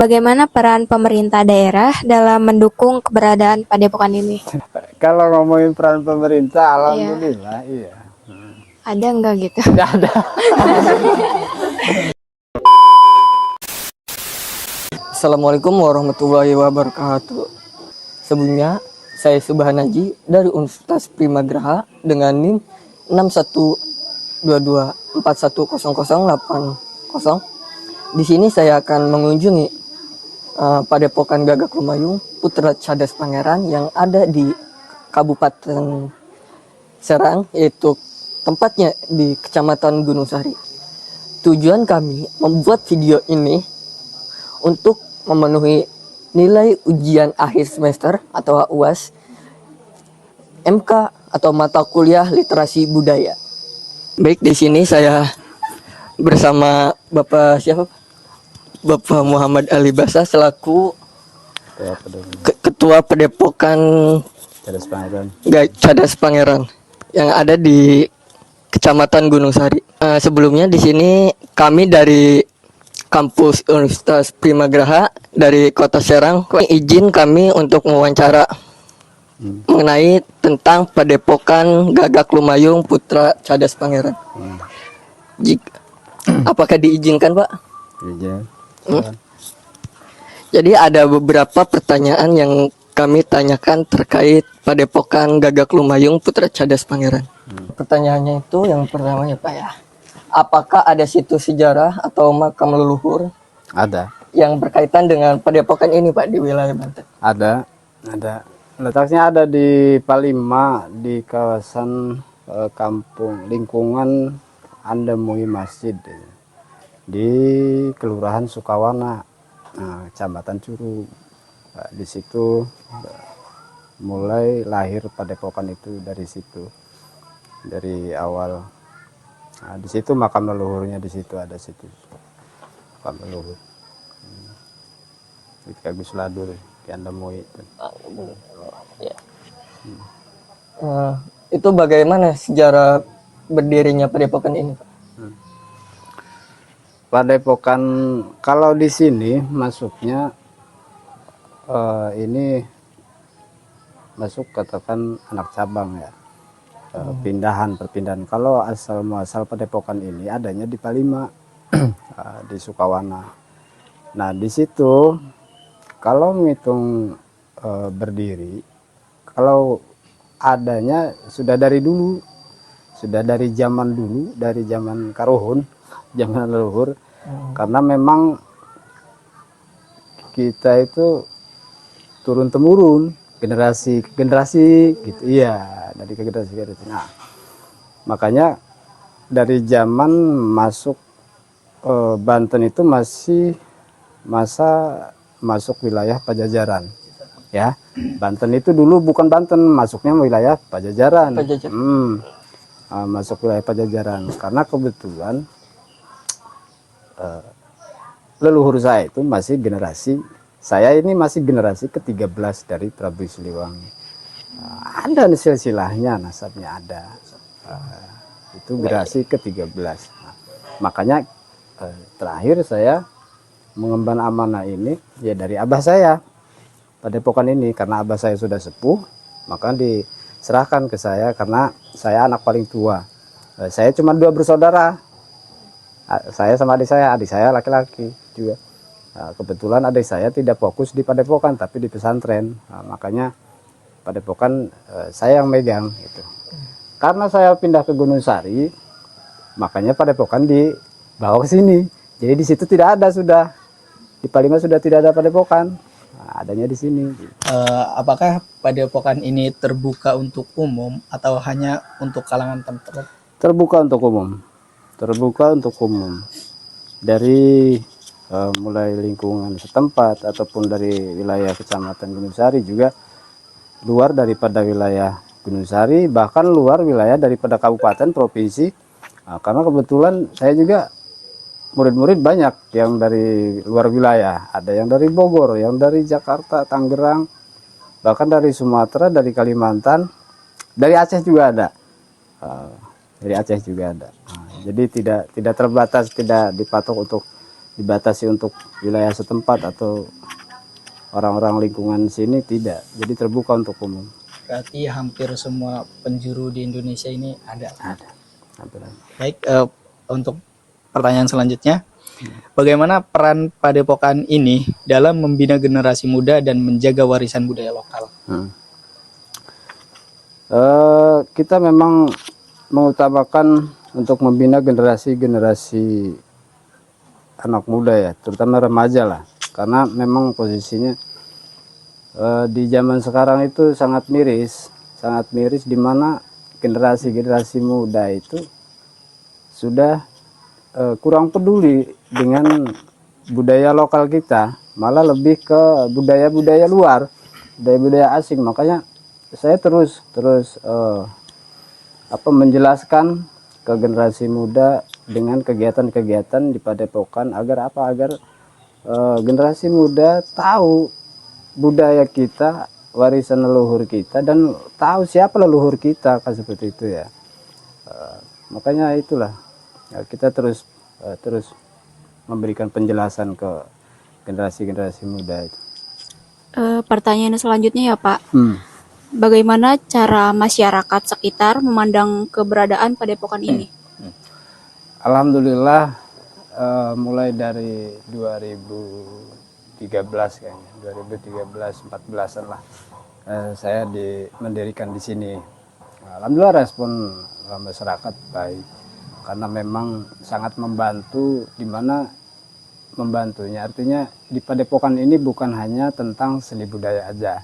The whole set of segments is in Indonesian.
Bagaimana peran pemerintah daerah dalam mendukung keberadaan Padepokan ini? Kalau ngomongin peran pemerintah, alhamdulillah, iya. Ada nggak gitu? Tidak ada. Assalamualaikum warahmatullahi wabarakatuh. Sebelumnya, saya Subhan Haji dari Universitas Primagraha dengan NIM 6122410080. Di sini saya akan mengunjungi Padepokan Gagak Lumayung Putra Cadas Pangeran yang ada di Kabupaten Serang, yaitu tempatnya di Kecamatan Gunung Sari. Tujuan kami membuat video ini untuk memenuhi nilai ujian akhir semester atau UAS MK atau mata kuliah literasi budaya. Baik, di sini saya bersama Bapak siapa? Bapak Muhammad Ali Basa selaku Ketua Padepokan Cadas Pangeran yang ada di Kecamatan Gunung Sari. Sebelumnya di sini kami dari kampus Universitas Primagraha dari Kota Serang izin kami untuk mewawancara mengenai tentang Padepokan Gagak Lumayung Putra Cadas Pangeran. Apakah diizinkan, Pak? Izin. Jadi ada beberapa pertanyaan yang kami tanyakan terkait Padepokan Gagak Lumayung Putra Cadas Pangeran. Pertanyaannya itu yang pertama ya Pak ya. Apakah ada situs sejarah atau makam leluhur Ada. yang berkaitan dengan Padepokan ini Pak di wilayah Banten? Ada. Letaknya ada di Palima, di kawasan kampung lingkungan Andemui Masjid di Kelurahan Sukawana, Kecamatan Curug. Di situ mulai lahir Padepokan itu dari situ, dari awal. Di situ makam leluhurnya, di situ ada situs makam leluhur. Di Gus Ladur, di Andemui itu. Ya. Itu bagaimana sejarah berdirinya Padepokan ini Pak? Padepokan kalau di sini masuknya ini masuk katakan anak cabang ya, perpindahan. Kalau asal muasal Padepokan ini adanya di Palima, di Sukawana. Nah di situ kalau menghitung berdiri, kalau adanya sudah dari dulu, sudah dari zaman dulu, dari zaman Karuhun, zaman leluhur. Karena memang kita itu turun temurun, generasi ke generasi gitu. Iya, dari generasi ke generasi. Nah, makanya dari zaman masuk Banten itu masih masa masuk wilayah Pajajaran. Ya, Banten itu dulu bukan Banten, masuknya wilayah Pajajaran. Masuk wilayah Pajajaran karena kebetulan leluhur saya itu masih generasi, saya ini masih generasi ke-13 dari Prabu Siliwangi. Ada silsilahnya, nasabnya ada. Itu generasi ke-13. Makanya terakhir saya mengemban amanah ini ya dari abah saya, Padepokan ini, karena abah saya sudah sepuh, maka diserahkan ke saya karena saya anak paling tua. Saya cuma 2 bersaudara. Saya sama adik saya laki-laki juga. Kebetulan adik saya tidak fokus di Padepokan tapi di pesantren. Makanya Padepokan saya yang megang gitu. Karena saya pindah ke Gunung Sari, makanya Padepokan dibawa ke sini. Jadi di situ tidak ada, sudah di Palima sudah tidak ada Padepokan. Adanya di sini. Apakah Padepokan ini terbuka untuk umum atau hanya untuk kalangan tertentu? Terbuka untuk umum. Terbuka untuk umum. Dari mulai lingkungan setempat ataupun dari wilayah Kecamatan Gunung Sari, juga luar daripada wilayah Gunung Sari, bahkan luar wilayah daripada kabupaten, provinsi. Karena kebetulan saya juga murid-murid banyak yang dari luar wilayah, ada yang dari Bogor, yang dari Jakarta, Tangerang, bahkan dari Sumatera, dari Kalimantan, dari Aceh juga ada. Dari Aceh juga ada. Jadi tidak terbatas, tidak dipatok untuk dibatasi untuk wilayah setempat atau orang-orang lingkungan sini, tidak. Jadi terbuka untuk umum. Berarti hampir semua penjuru di Indonesia ini ada. Ada. Hampir ada. Baik, untuk pertanyaan selanjutnya, bagaimana peran Padepokan ini dalam membina generasi muda dan menjaga warisan budaya lokal? Kita memang mengutamakan untuk membina generasi anak muda ya, terutama remaja lah, karena memang posisinya di zaman sekarang itu sangat miris di mana generasi muda itu sudah kurang peduli dengan budaya lokal kita, malah lebih ke budaya luar, budaya asing. Makanya saya terus menjelaskan ke generasi muda dengan kegiatan-kegiatan di Padepokan agar generasi muda tahu budaya kita, warisan leluhur kita, dan tahu siapa leluhur kita, kan seperti itu ya. Makanya itulah ya, kita terus memberikan penjelasan ke generasi muda itu. Pertanyaan selanjutnya ya Pak, bagaimana cara masyarakat sekitar memandang keberadaan Padepokan ini? Alhamdulillah, mulai dari 2013 kayaknya, 2013-14an lah, saya mendirikan di sini. Alhamdulillah respon masyarakat baik, karena memang sangat membantu. Di mana membantunya artinya di Padepokan ini bukan hanya tentang seni budaya aja,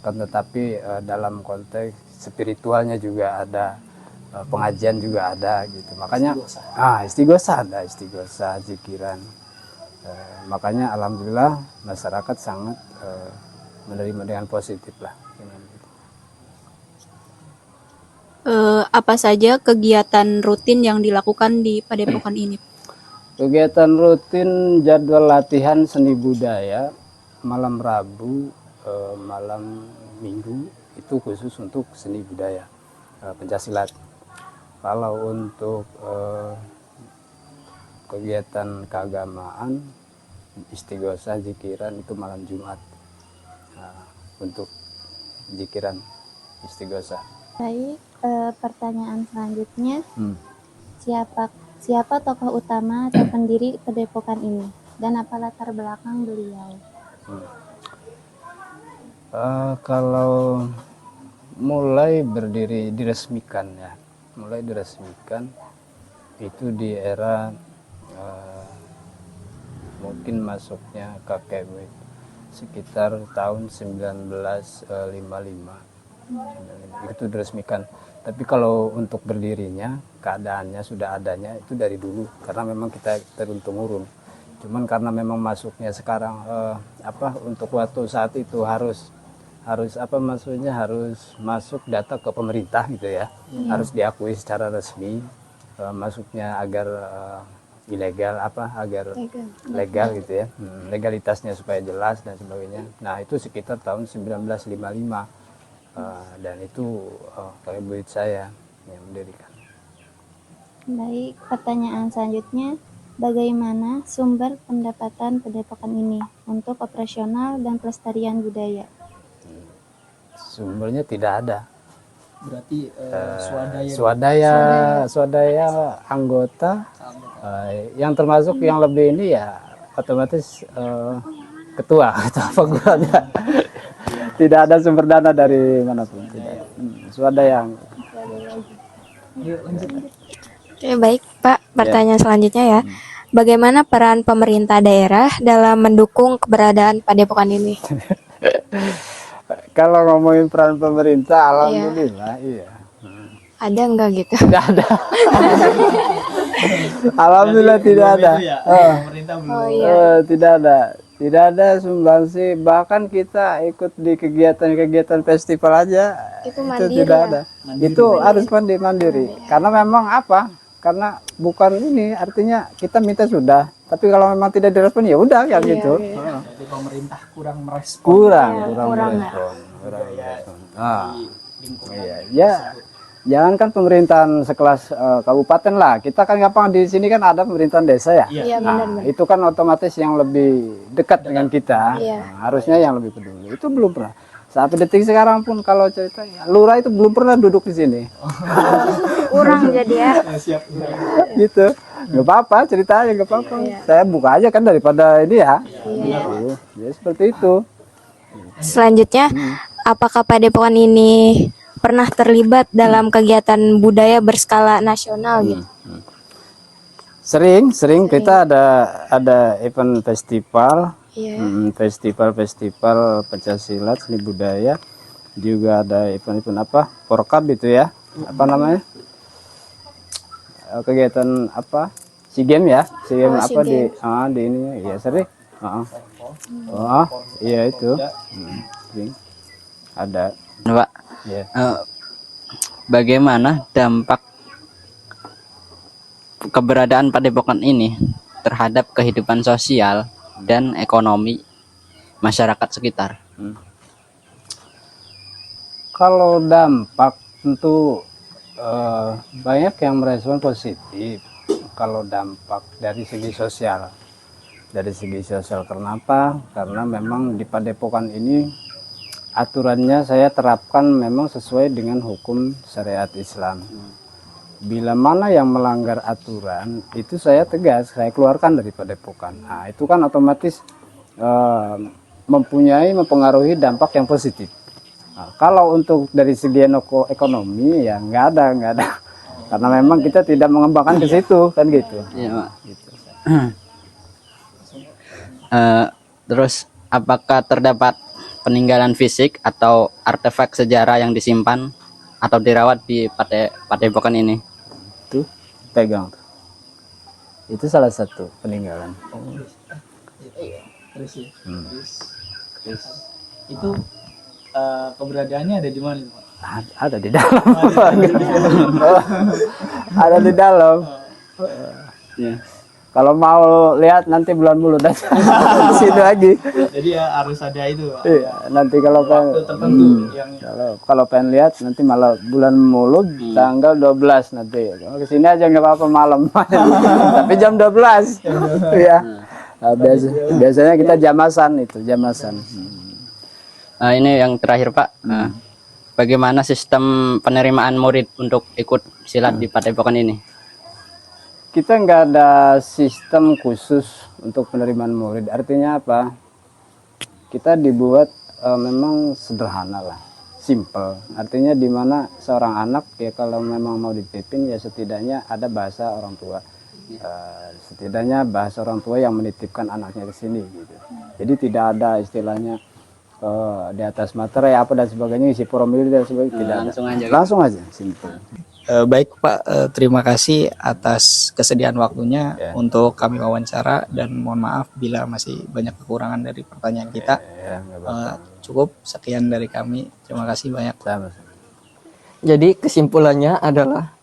akan tetapi dalam konteks spiritualnya juga ada, pengajian juga ada gitu. Makanya istighosah, zikiran. Makanya alhamdulillah masyarakat sangat menerima dengan positif lah. Apa saja kegiatan rutin yang dilakukan di Padepokan ini? Kegiatan rutin jadwal latihan seni budaya malam Rabu, malam Minggu itu khusus untuk seni budaya pencaksilat. Kalau untuk kegiatan keagamaan, istighosah, zikiran itu malam Jumat. Untuk zikiran istighosah. Baik, pertanyaan selanjutnya, siapa tokoh utama atau pendiri Padepokan ini dan apa latar belakang beliau? Kalau mulai diresmikan itu di era mungkin masuknya KKW sekitar tahun 1955 itu diresmikan. Tapi kalau untuk berdirinya, keadaannya sudah adanya itu dari dulu, karena memang kita turun-temurun. Cuman karena memang masuknya sekarang untuk waktu saat itu harus masuk data ke pemerintah gitu ya. Harus diakui secara resmi, masuknya agar ilegal agar legal gitu ya. Legalitasnya supaya jelas dan sebagainya. Nah, itu sekitar tahun 1955. Dan itu kakek buyut saya yang mendirikan. Baik, pertanyaan selanjutnya, bagaimana sumber pendapatan Padepokan ini untuk operasional dan pelestarian budaya? Sumbernya tidak ada. Berarti swadaya anggota, yang termasuk yang lebih ini ya otomatis ketua atau pengurusnya. Tidak ada sumber dana dari manapun, tidak ada. Swadaya. Oke, baik Pak, pertanyaan selanjutnya ya. Bagaimana peran pemerintah daerah dalam mendukung keberadaan Padepokan ini? Kalau ngomongin peran pemerintah, alhamdulillah iya. Ada enggak gitu? Tidak ada. Alhamdulillah tidak ada. Pemerintah belum. Tidak ada sumbangsi, bahkan kita ikut di kegiatan festival aja Itu itu mandiri tidak ya? ada. Itu harus mandiri. Karena memang karena bukan ini, artinya kita minta sudah, tapi kalau memang tidak direspon ya udah kayak gitu. Jadi pemerintah kurang merespon. Kurang kurang merespon. Iya. Ya Jangankan pemerintahan sekelas kabupaten lah, kita kan gampang di sini kan ada pemerintahan desa ya. Iya, Nah, benar-benar. itu kan otomatis yang lebih dekat dengan kita. Iya. Nah, harusnya yang lebih peduli. Itu belum pernah. Sampai detik sekarang pun kalau ceritanya, lurah itu belum pernah duduk di sini. Kurang jadi ya. Gitu. Nggak apa-apa ceritanya, nggak apa-apa. Saya buka aja kan daripada ini ya. Gitu. Ya seperti itu. Selanjutnya, apakah Padepokan ini pernah terlibat dalam kegiatan budaya berskala nasional gitu? Sering kita ada event festival. Iya. Festival pencaksilat seni budaya, juga ada event-event apa porkab itu ya, apa namanya, kegiatan apa SEA Games ya, SEA Games apa di ini ya sering. Iya itu. Sering. Ada. Pak, Ya. bagaimana dampak keberadaan Padepokan ini terhadap kehidupan sosial dan ekonomi masyarakat sekitar? Kalau dampak tentu banyak yang merespon positif. Kalau dampak dari segi sosial, kenapa? Karena memang di Padepokan ini aturannya saya terapkan memang sesuai dengan hukum syariat Islam. Bila mana yang melanggar aturan itu saya tegas, saya keluarkan dari Padepokan. Nah, itu kan otomatis mempengaruhi dampak yang positif. Nah, kalau untuk dari segi ekonomi ya nggak ada, karena memang kita tidak mengembangkan ke situ kan gitu. Iya, Pak. Gitu. Terus apakah terdapat peninggalan fisik atau artefak sejarah yang disimpan atau dirawat di Padepokan ini? Tuh pegang tuh. Itu salah satu peninggalan. Itu keberadaannya ada di mana, Pak? Ada di dalam. Ada di dalam. Ya. Kalau mau lihat nanti bulan mulut aja di sini lagi. Jadi ya harus ada itu, Pak. Iya, nanti kalau pengen Tertentu yang kalau pengen lihat nanti malah bulan mulut tanggal 12 nanti. Kalau kesini aja nggak apa-apa malam. Tapi jam 12. Iya. Nah, biasanya kita jamasan itu, jamasan. Ini yang terakhir, Pak. Bagaimana sistem penerimaan murid untuk ikut silat di Padepokan ini? Kita nggak ada sistem khusus untuk penerimaan murid. Artinya apa? Kita dibuat memang sederhana lah, simple. Artinya di mana seorang anak ya kalau memang mau dipimpin ya setidaknya ada bahasa orang tua. Setidaknya bahasa orang tua yang menitipkan anaknya ke sini gitu. Jadi tidak ada istilahnya di atas materai apa dan sebagainya, isi formulir dan sebagainya, tidak ada. Langsung aja simple. Baik Pak, terima kasih atas kesediaan waktunya untuk kami wawancara, dan mohon maaf bila masih banyak kekurangan dari pertanyaan kita. Cukup sekian dari kami, terima kasih banyak. Jadi kesimpulannya adalah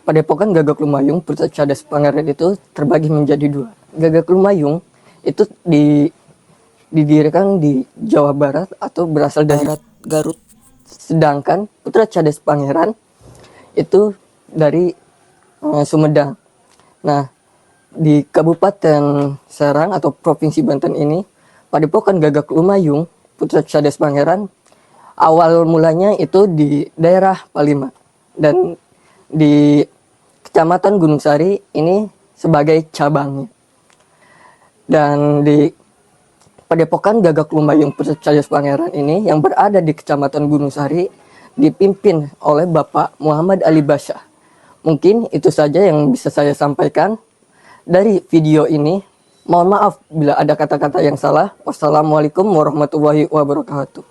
Padepokan Gagak Lumayung Putra Cadas Pangeran itu terbagi menjadi dua. Gagak Lumayung itu didirikan di Jawa Barat atau berasal dari Garut. Sedangkan Putra Cadas Pangeran itu dari Sumedang. Nah, di Kabupaten Serang atau Provinsi Banten ini, Padepokan Gagak Lumayung Putra Cadas Pangeran awal mulanya itu di daerah Palima, dan di Kecamatan Gunung Sari ini sebagai cabangnya. Dan di Padepokan Gagak Lumayung Putra Cadas Pangeran ini yang berada di Kecamatan Gunung Sari dipimpin oleh Bapak Muhammad Ali Basyah. Mungkin itu saja yang bisa saya sampaikan dari video ini. Mohon maaf bila ada kata-kata yang salah. Wassalamualaikum warahmatullahi wabarakatuh.